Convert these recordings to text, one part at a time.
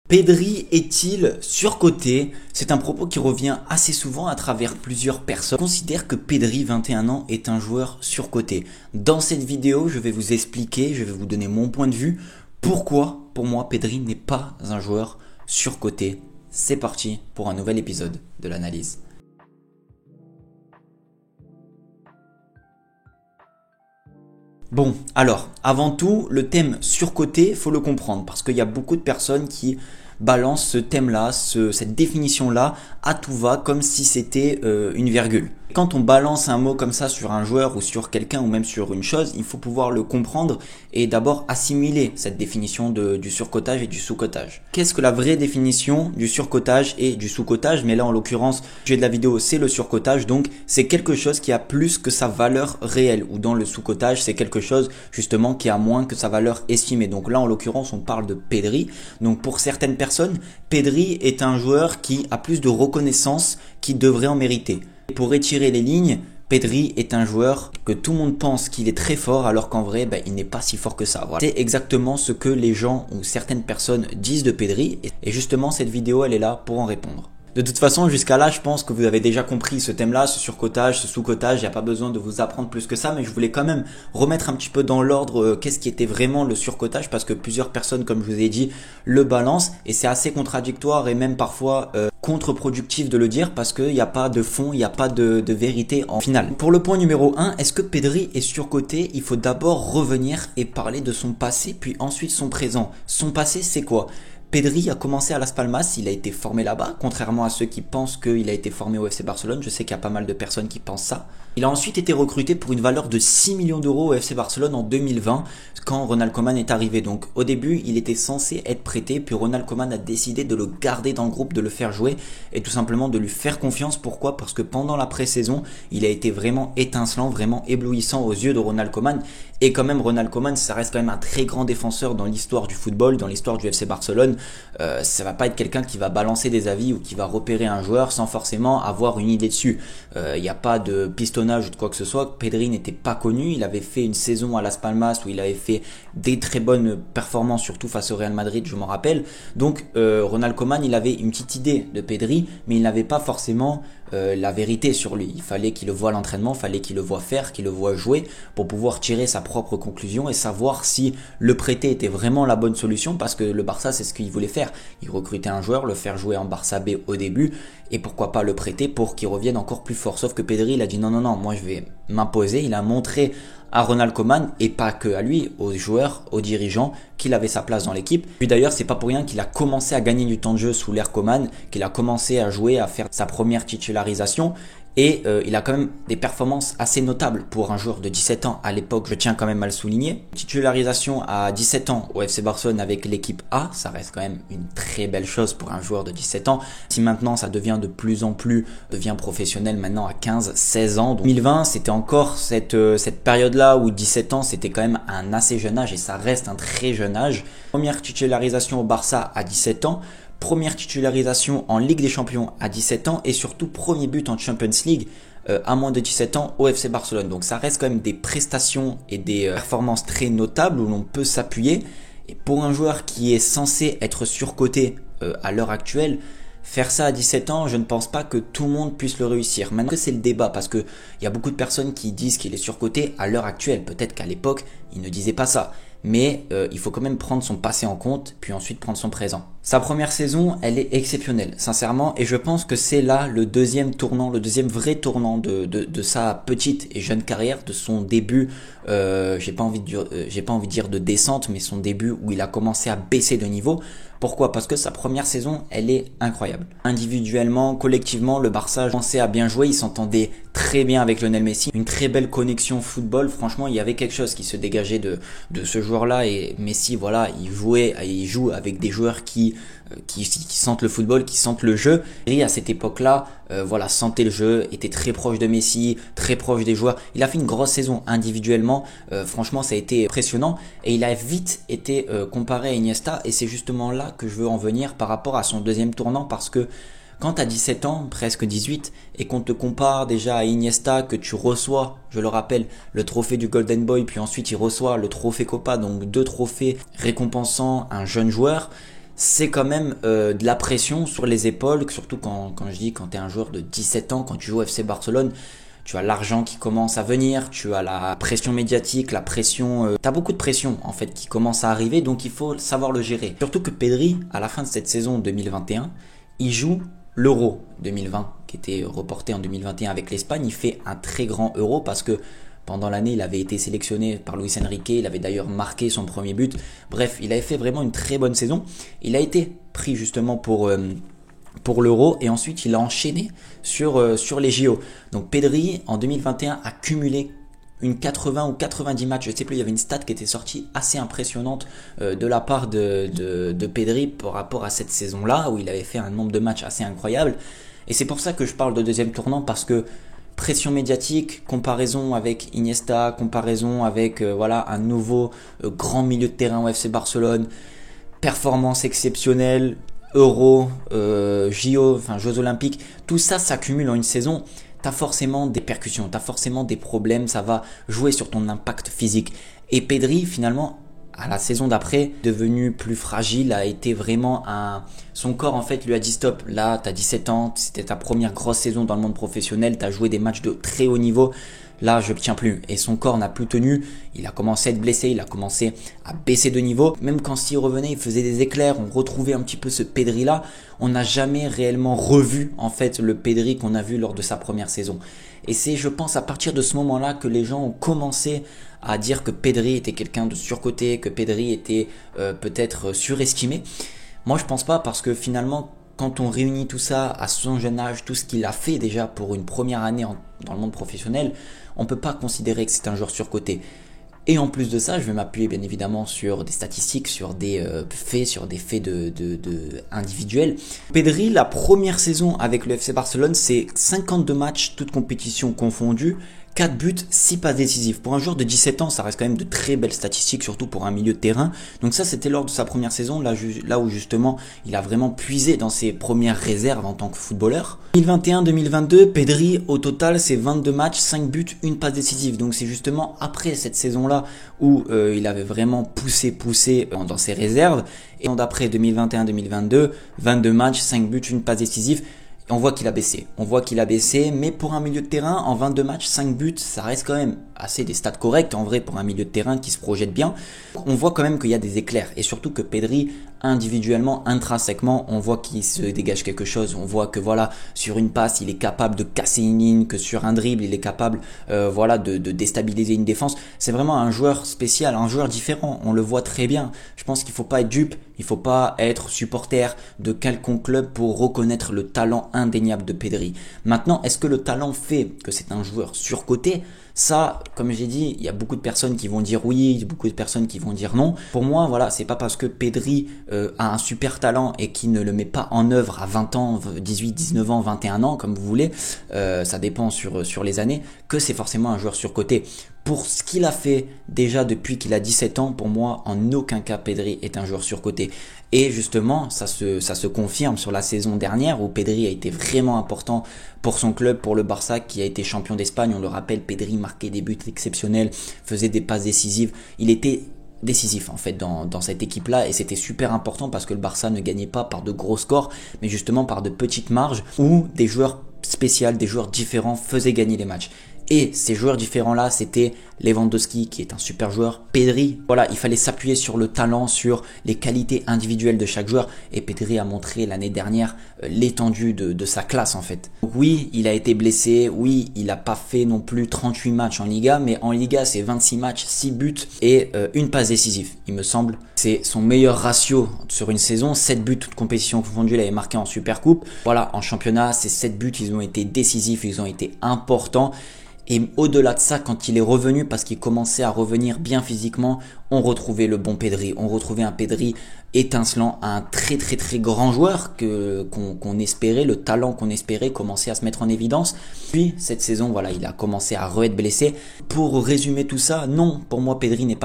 Pedri est-il surcoté? C'est un propos qui revient assez souvent à travers plusieurs personnes. Je considère que Pedri, 21 ans, est un joueur surcoté. Dans cette vidéo, je vais vous expliquer, je vais vous donner mon point de vue, pourquoi, pour moi, Pedri n'est pas un joueur surcoté. C'est parti pour un nouvel épisode de l'analyse. Bon, alors, avant tout, le thème surcoté, faut le comprendre parce qu'il y a beaucoup de personnes qui balancent ce thème-là, cette définition-là, à tout va, comme si c'était une virgule. Quand on balance un mot comme ça sur un joueur ou sur quelqu'un ou même sur une chose, il faut pouvoir le comprendre et d'abord assimiler cette définition du surcotage et du sous-cotage. Qu'est-ce que la vraie définition du surcotage et du sous-cotage? Mais là, en l'occurrence, le sujet de la vidéo, c'est le surcotage, donc c'est quelque chose qui a plus que sa valeur réelle, ou dans le sous-cotage, c'est quelque chose justement qui a moins que sa valeur estimée. Donc là, en l'occurrence, on parle de Pedri. Donc pour certaines personnes, Pedri est un joueur qui a plus de reconnaissance qu'il devrait en mériter. Pour étirer les lignes, Pedri est un joueur que tout le monde pense qu'il est très fort alors qu'en vrai, il n'est pas si fort que ça. Voilà. C'est exactement ce que les gens ou certaines personnes disent de Pedri et justement cette vidéo elle est là pour en répondre. De toute façon, jusqu'à là, je pense que vous avez déjà compris ce thème-là, ce surcotage, ce sous-cotage. Il n'y a pas besoin de vous apprendre plus que ça, mais je voulais quand même remettre un petit peu dans l'ordre qu'est-ce qui était vraiment le surcotage parce que plusieurs personnes, comme je vous ai dit, le balancent et c'est assez contradictoire et même parfois contre-productif de le dire parce qu'il n'y a pas de fond, il n'y a pas de vérité en finale. Pour le point numéro 1, est-ce que Pedri est surcoté? Il faut d'abord revenir et parler de son passé, puis ensuite son présent. Son passé, c'est quoi? Pedri a commencé à Las Palmas, il a été formé là-bas, contrairement à ceux qui pensent qu'il a été formé au FC Barcelone. Je sais qu'il y a pas mal de personnes qui pensent ça. Il a ensuite été recruté pour une valeur de 6 millions d'euros au FC Barcelone en 2020 quand Ronald Koeman est arrivé. Donc au début, il était censé être prêté, puis Ronald Koeman a décidé de le garder dans le groupe, de le faire jouer et tout simplement de lui faire confiance. Pourquoi? Parce que pendant la pré-saison, il a été vraiment étincelant, vraiment éblouissant aux yeux de Ronald Koeman. Et quand même, Ronald Koeman, ça reste quand même un très grand défenseur dans l'histoire du football, dans l'histoire du FC Barcelone. Ça va pas être quelqu'un qui va balancer des avis ou qui va repérer un joueur sans forcément avoir une idée dessus. Il n'y a pas de pistonnage ou de quoi que ce soit. Pedri n'était pas connu. Il avait fait une saison à Las Palmas où il avait fait des très bonnes performances, surtout face au Real Madrid, je m'en rappelle. Donc Ronald Koeman, il avait une petite idée de Pedri, mais il n'avait pas forcément la vérité sur lui. Il fallait qu'il le voie à l'entraînement, il fallait qu'il le voie faire, qu'il le voie jouer pour pouvoir tirer sa propre conclusion et savoir si le prêter était vraiment la bonne solution parce que le Barça, c'est ce qu'il voulait faire. Il recrutait un joueur, le faire jouer en Barça B au début et pourquoi pas le prêter pour qu'il revienne encore plus fort. Sauf que Pedri, il a dit non, moi je vais m'imposer. Il a montré à Ronald Koeman et pas que à lui, aux joueurs, aux dirigeants, qu'il avait sa place dans l'équipe. Puis d'ailleurs, c'est pas pour rien qu'il a commencé à gagner du temps de jeu sous l'ère Koeman, qu'il a commencé à jouer, à faire sa première titularisation. Et il a quand même des performances assez notables pour un joueur de 17 ans à l'époque, je tiens quand même à le souligner. Titularisation à 17 ans au FC Barcelone avec l'équipe A, ça reste quand même une très belle chose pour un joueur de 17 ans. Si maintenant ça devient de plus en plus, devient professionnel maintenant à 15-16 ans. Donc 2020, c'était encore cette période-là où 17 ans, c'était quand même un assez jeune âge et ça reste un très jeune âge. Première titularisation au Barça à 17 ans. Première titularisation en Ligue des Champions à 17 ans et surtout premier but en Champions League à moins de 17 ans au FC Barcelone. Donc ça reste quand même des prestations et des performances très notables où l'on peut s'appuyer. Et pour un joueur qui est censé être surcoté à l'heure actuelle, faire ça à 17 ans, je ne pense pas que tout le monde puisse le réussir. Maintenant, c'est le débat parce que il y a beaucoup de personnes qui disent qu'il est surcoté à l'heure actuelle. Peut-être qu'à l'époque, il ne disait pas ça. Mais il faut quand même prendre son passé en compte, puis ensuite prendre son présent. Sa première saison, elle est exceptionnelle, sincèrement, et je pense que c'est là le deuxième tournant, le deuxième vrai tournant de sa petite et jeune carrière, de son début, j'ai pas envie de dire de descente, mais son début où il a commencé à baisser de niveau. Pourquoi? Parce que sa première saison, elle est incroyable. Individuellement, collectivement, le Barça commençait à bien jouer, il s'entendait très bien avec Lionel Messi, une très belle connexion football. Franchement, il y avait quelque chose qui se dégageait de ce joueur-là et Messi, voilà, il joue avec des joueurs qui sentent le football, qui sentent le jeu. Et à cette époque-là, voilà, sentait le jeu, était très proche de Messi, très proche des joueurs. Il a fait une grosse saison individuellement. Franchement, ça a été impressionnant et il a vite été comparé à Iniesta et c'est justement là que je veux en venir par rapport à son deuxième tournant parce que quand tu as 17 ans, presque 18, et qu'on te compare déjà à Iniesta, que tu reçois, je le rappelle, le trophée du Golden Boy, puis ensuite il reçoit le trophée Copa, donc 2 trophées récompensant un jeune joueur, c'est quand même de la pression sur les épaules, surtout quand je dis quand tu es un joueur de 17 ans, quand tu joues au FC Barcelone, tu as l'argent qui commence à venir, tu as la pression médiatique, la pression, tu as beaucoup de pression en fait qui commence à arriver, donc il faut savoir le gérer. Surtout que Pedri, à la fin de cette saison 2021, il joue l'Euro 2020 qui était reporté en 2021 avec l'Espagne. Il fait un très grand Euro parce que pendant l'année, il avait été sélectionné par Luis Enrique, il avait d'ailleurs marqué son premier but. Bref, il avait fait vraiment une très bonne saison. Il a été pris justement pour l'Euro et ensuite il a enchaîné sur les JO. Donc Pedri en 2021 a cumulé une 80 ou 90 matchs, je sais plus, il y avait une stat qui était sortie assez impressionnante de la part de Pedri par rapport à cette saison-là où il avait fait un nombre de matchs assez incroyable. Et c'est pour ça que je parle de deuxième tournant, parce que pression médiatique, comparaison avec Iniesta, comparaison avec un nouveau grand milieu de terrain au FC Barcelone, performance exceptionnelle, Euro, JO, enfin Jeux Olympiques, tout ça s'accumule en une saison. T'as forcément des percussions, t'as forcément des problèmes, ça va jouer sur ton impact physique. Et Pedri, finalement, à la saison d'après, devenu plus fragile, a été vraiment son corps en fait lui a dit stop, là t'as 17 ans, c'était ta première grosse saison dans le monde professionnel, t'as joué des matchs de très haut niveau, là je ne tiens plus. Et son corps n'a plus tenu, il a commencé à être blessé, il a commencé à baisser de niveau. Même quand s'il revenait, il faisait des éclairs, on retrouvait un petit peu ce Pedri là. On n'a jamais réellement revu en fait le Pedri qu'on a vu lors de sa première saison. Et c'est, je pense, à partir de ce moment-là que les gens ont commencé à dire que Pedri était quelqu'un de surcoté, que Pedri était peut-être surestimé. Moi je pense pas, parce que finalement quand on réunit tout ça à son jeune âge, tout ce qu'il a fait déjà pour une première année dans le monde professionnel, on ne peut pas considérer que c'est un joueur surcoté. Et en plus de ça, je vais m'appuyer bien évidemment sur des statistiques, sur des faits individuels. Pedri, la première saison avec le FC Barcelone, c'est 52 matchs, toutes compétitions confondues, 4 buts, 6 passes décisives. Pour un joueur de 17 ans, ça reste quand même de très belles statistiques, surtout pour un milieu de terrain. Donc ça, c'était lors de sa première saison, là où justement, il a vraiment puisé dans ses premières réserves en tant que footballeur. 2021-2022, Pedri, au total, c'est 22 matchs, 5 buts, 1 passe décisive. Donc c'est justement après cette saison-là où il avait vraiment poussé dans ses réserves. Et d'après 2021-2022, 22 matchs, 5 buts, 1 passe décisive. Et on voit qu'il a baissé, mais pour un milieu de terrain, en 22 matchs, 5 buts, ça reste quand même assez des stats corrects en vrai pour un milieu de terrain qui se projette bien. On voit quand même qu'il y a des éclairs, et surtout que Pedri, individuellement, intrinsèquement, on voit qu'il se dégage quelque chose. On voit que sur une passe, il est capable de casser une ligne, que sur un dribble, il est capable de déstabiliser une défense. C'est vraiment un joueur spécial, un joueur différent, on le voit très bien. Je pense qu'il faut pas être dupe, il faut pas être supporter de quelconque club pour reconnaître le talent indéniable de Pedri. Maintenant, est-ce que le talent fait que c'est un joueur surcoté ? Ça, comme j'ai dit, il y a beaucoup de personnes qui vont dire oui, beaucoup de personnes qui vont dire non. Pour moi, c'est pas parce que Pedri a un super talent et qui ne le met pas en œuvre à 20 ans, 18, 19 ans, 21 ans, comme vous voulez, ça dépend sur les années, que c'est forcément un joueur surcoté. Pour ce qu'il a fait déjà depuis qu'il a 17 ans, pour moi, en aucun cas Pedri est un joueur surcoté. Et justement, ça se confirme sur la saison dernière où Pedri a été vraiment important pour son club, pour le Barça qui a été champion d'Espagne. On le rappelle, Pedri marquait des buts exceptionnels, faisait des passes décisives. Il était décisif en fait dans cette équipe-là, et c'était super important parce que le Barça ne gagnait pas par de gros scores, mais justement par de petites marges où des joueurs spéciaux, des joueurs différents faisaient gagner les matchs. Et ces joueurs différents-là, c'était Lewandowski qui est un super joueur, Pedri. Il fallait s'appuyer sur le talent, sur les qualités individuelles de chaque joueur. Et Pedri a montré l'année dernière l'étendue de sa classe en fait. Donc oui, il a été blessé. Oui, il n'a pas fait non plus 38 matchs en Liga. Mais en Liga, c'est 26 matchs, 6 buts et une passe décisive, il me semble. C'est son meilleur ratio sur une saison. 7 buts, toute compétition confondue, il avait marqué en Supercoupe. En championnat, ces 7 buts, ils ont été décisifs, ils ont été importants. Et au-delà de ça, quand il est revenu, parce qu'il commençait à revenir bien physiquement, on retrouvait le bon Pedri. On retrouvait un Pedri étincelant, un très très très grand joueur qu'on espérait, le talent qu'on espérait commencer à se mettre en évidence. Puis cette saison, il a commencé à être blessé. Pour résumer tout ça, non, pour moi Pedri n'est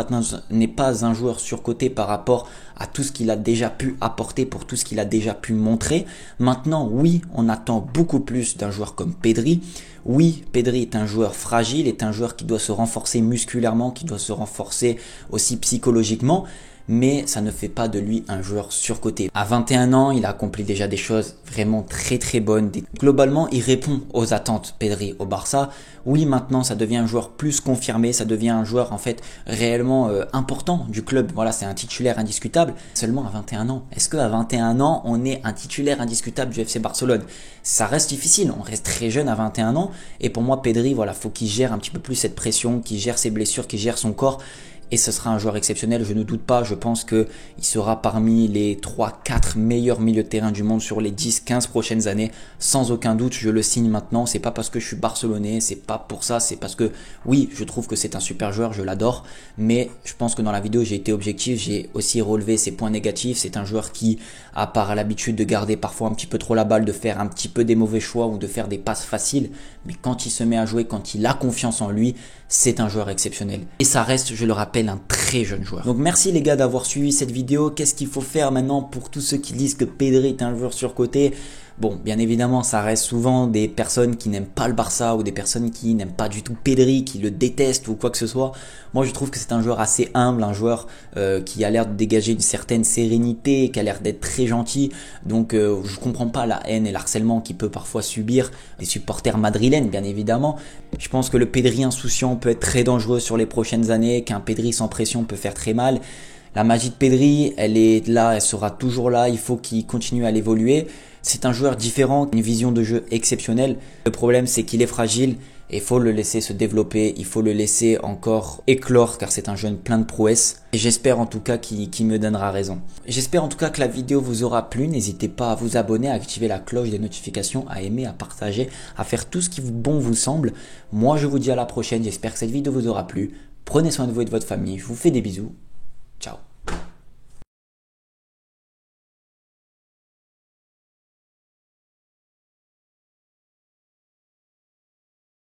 pas un joueur surcoté par rapport à tout ce qu'il a déjà pu apporter, pour tout ce qu'il a déjà pu montrer. Maintenant, oui, on attend beaucoup plus d'un joueur comme Pedri. Oui, Pedri est un joueur fragile, est un joueur qui doit se renforcer musculairement, qui doit se renforcer aussi psychologiquement. mais ça ne fait pas de lui un joueur surcoté. À 21 ans, il a accompli déjà des choses vraiment très très bonnes. Globalement, il répond aux attentes, Pedri, au Barça. Oui, maintenant, ça devient un joueur plus confirmé, ça devient un joueur en fait réellement important du club. Voilà, c'est un titulaire indiscutable. Seulement à 21 ans. Est-ce qu'à 21 ans, on est un titulaire indiscutable du FC Barcelone? Ça reste difficile, on reste très jeune à 21 ans. Et pour moi, Pedri, voilà, faut qu'il gère un petit peu plus cette pression, qu'il gère ses blessures, qu'il gère son corps. Et ce sera un joueur exceptionnel, je ne doute pas, je pense qu'il sera parmi les 3-4 meilleurs milieux de terrain du monde sur les 10-15 prochaines années, sans aucun doute, je le signe maintenant, c'est pas parce que je suis barcelonais, c'est pas pour ça, c'est parce que oui, je trouve que c'est un super joueur, je l'adore, mais je pense que dans la vidéo j'ai été objectif, j'ai aussi relevé ses points négatifs, c'est un joueur qui a par l'habitude de garder parfois un petit peu trop la balle, de faire un petit peu des mauvais choix ou de faire des passes faciles, mais quand il se met à jouer, quand il a confiance en lui, c'est un joueur exceptionnel. Et ça reste, je le rappelle, un très jeune joueur. Donc merci les gars d'avoir suivi cette vidéo. Qu'est-ce qu'il faut faire maintenant pour tous ceux qui disent que Pedri est un joueur surcoté? Bon, bien évidemment, ça reste souvent des personnes qui n'aiment pas le Barça ou des personnes qui n'aiment pas du tout Pedri, qui le détestent ou quoi que ce soit. Moi, je trouve que c'est un joueur assez humble, un joueur qui a l'air de dégager une certaine sérénité, qui a l'air d'être très gentil. Donc, je comprends pas la haine et l'harcèlement qu'il peut parfois subir des supporters madrilènes, bien évidemment. Je pense que le Pedri insouciant peut être très dangereux sur les prochaines années, qu'un Pedri sans pression peut faire très mal. La magie de Pedri, elle est là, elle sera toujours là, il faut qu'il continue à l'évoluer. C'est un joueur différent, une vision de jeu exceptionnelle. Le problème, c'est qu'il est fragile et il faut le laisser se développer, il faut le laisser encore éclore car c'est un jeune plein de prouesses. Et j'espère en tout cas qu'il me donnera raison. J'espère en tout cas que la vidéo vous aura plu. N'hésitez pas à vous abonner, à activer la cloche des notifications, à aimer, à partager, à faire tout ce qui bon vous semble. Moi, je vous dis à la prochaine. J'espère que cette vidéo vous aura plu. Prenez soin de vous et de votre famille. Je vous fais des bisous.